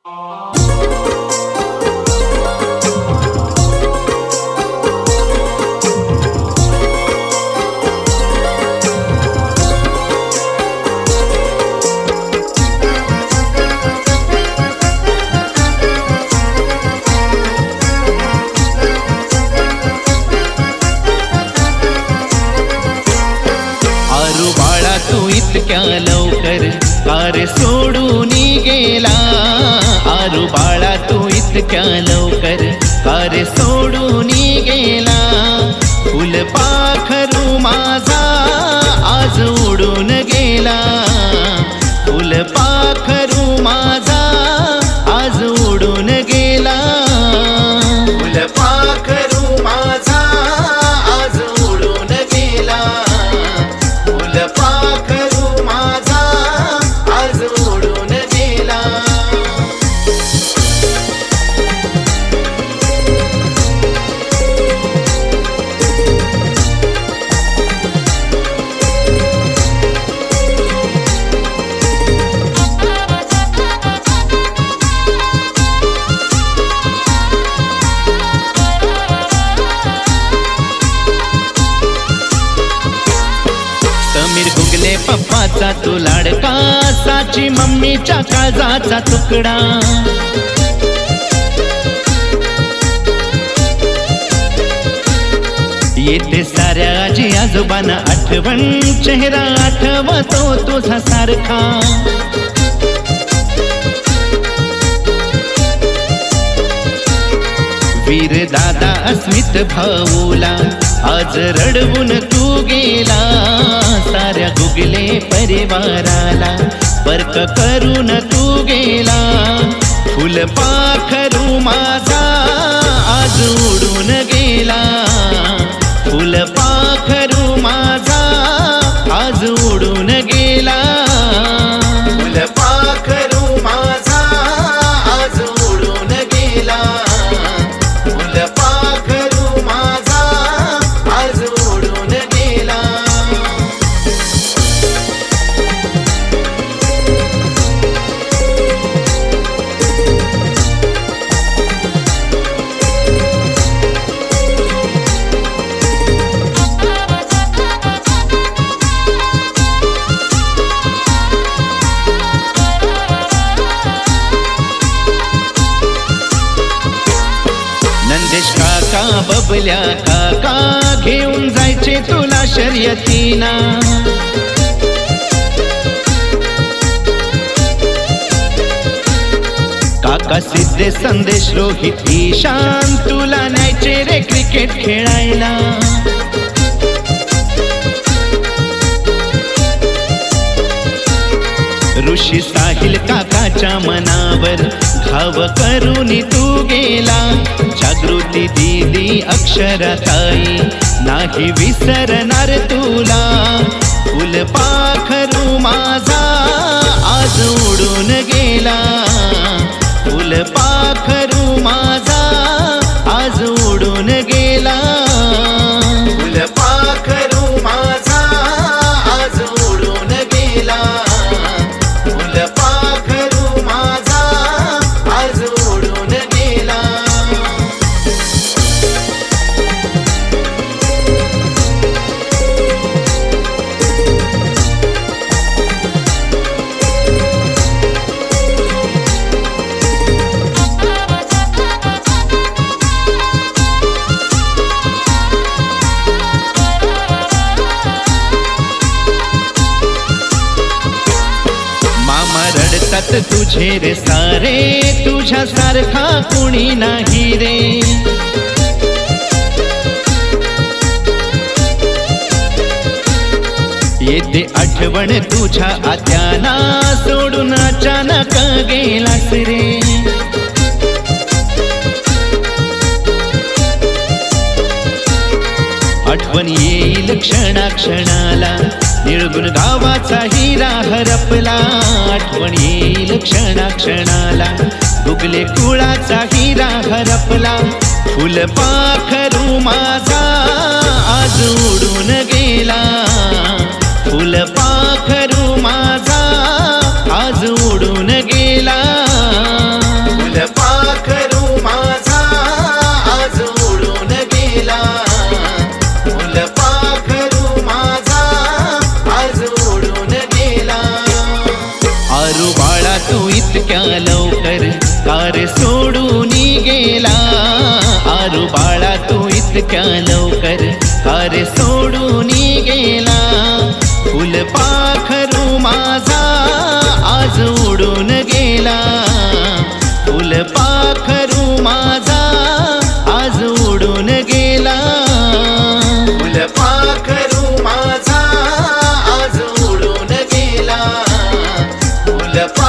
आरू बाळा तू इतक्या लवकर कार सोडून गेला। आरू बाळा तू इतक्या लवकर कार सोडून गेला। फुलपाखरू माझा आज उडून गेला। फुलपाखरू माझा आज उडून गेला। फुलपाखरू माझा आज उडून गेला। फुलपाखरू माझा आज उडून गेला। समीर गुगले पप्पाचा तू लाडका, साची मम्मीच्या काळजाचा तुकडा। येते साऱ्या आजी आजोबांना आठवण, चेहरा आठवतो तुझा सारखा। वीर दादा अस्मित भाऊला आज रडवून तू गेला। साऱ्या गुगले परिवाराला परक करून तू गेला। फुलपाखरू माझा आज उडून गेला। फुलपाखरू माझा आज उडून गेला। फुलपाखरू माझा आज उडून गेला। फुलपाखरू माझा आज उडून गेला। नंदेश काका बबल्या काका घेऊन जायचे तुला शर्यतीना। काका सिद्धे संदेश रोहित ईशान तुला न्यायचे रे क्रिकेट खेळायला। ऋषी साहिल काकाच्या मनावर घाव करून तू गेला। जागृती दीदी अक्षराताई नाही विसरणार तुला। फुलपाखरू माझा आज उडून गेला। फुलपाखरू माझा आज उडून गेला। फुलपाखरू माझा आज उडून गेला। फुलपाखरू माझा आज उडून गेला। रडतात तुझे रे सारे, तुझ्या सारखा कुणी नाही रे। येते आठवण तुझ्या आत्याना, सोडून अचानक गेलास रे। आठवण येईल क्षणाक्षणाला, निळगुण गावाचा हिरा हरपला। आठवण येईल क्षणाक्षणाला, गुगले कुळाचा हिरा हरपला। फुलपाखरू माझा आज उडून गेला। फुलपाखरू माझा आज उडून गेला। आरू बाळा तू इतक्या लवकर कार सोडून गेला, आरू बाळा तू इतक्या लवकर कार सोडून गेला. फुलपाखरू माझा आज उडून गेला, फुलपाखरू माझा आज उडून गेला, फुलपाखरू माझा आज उडून गेला, फुलपाखरू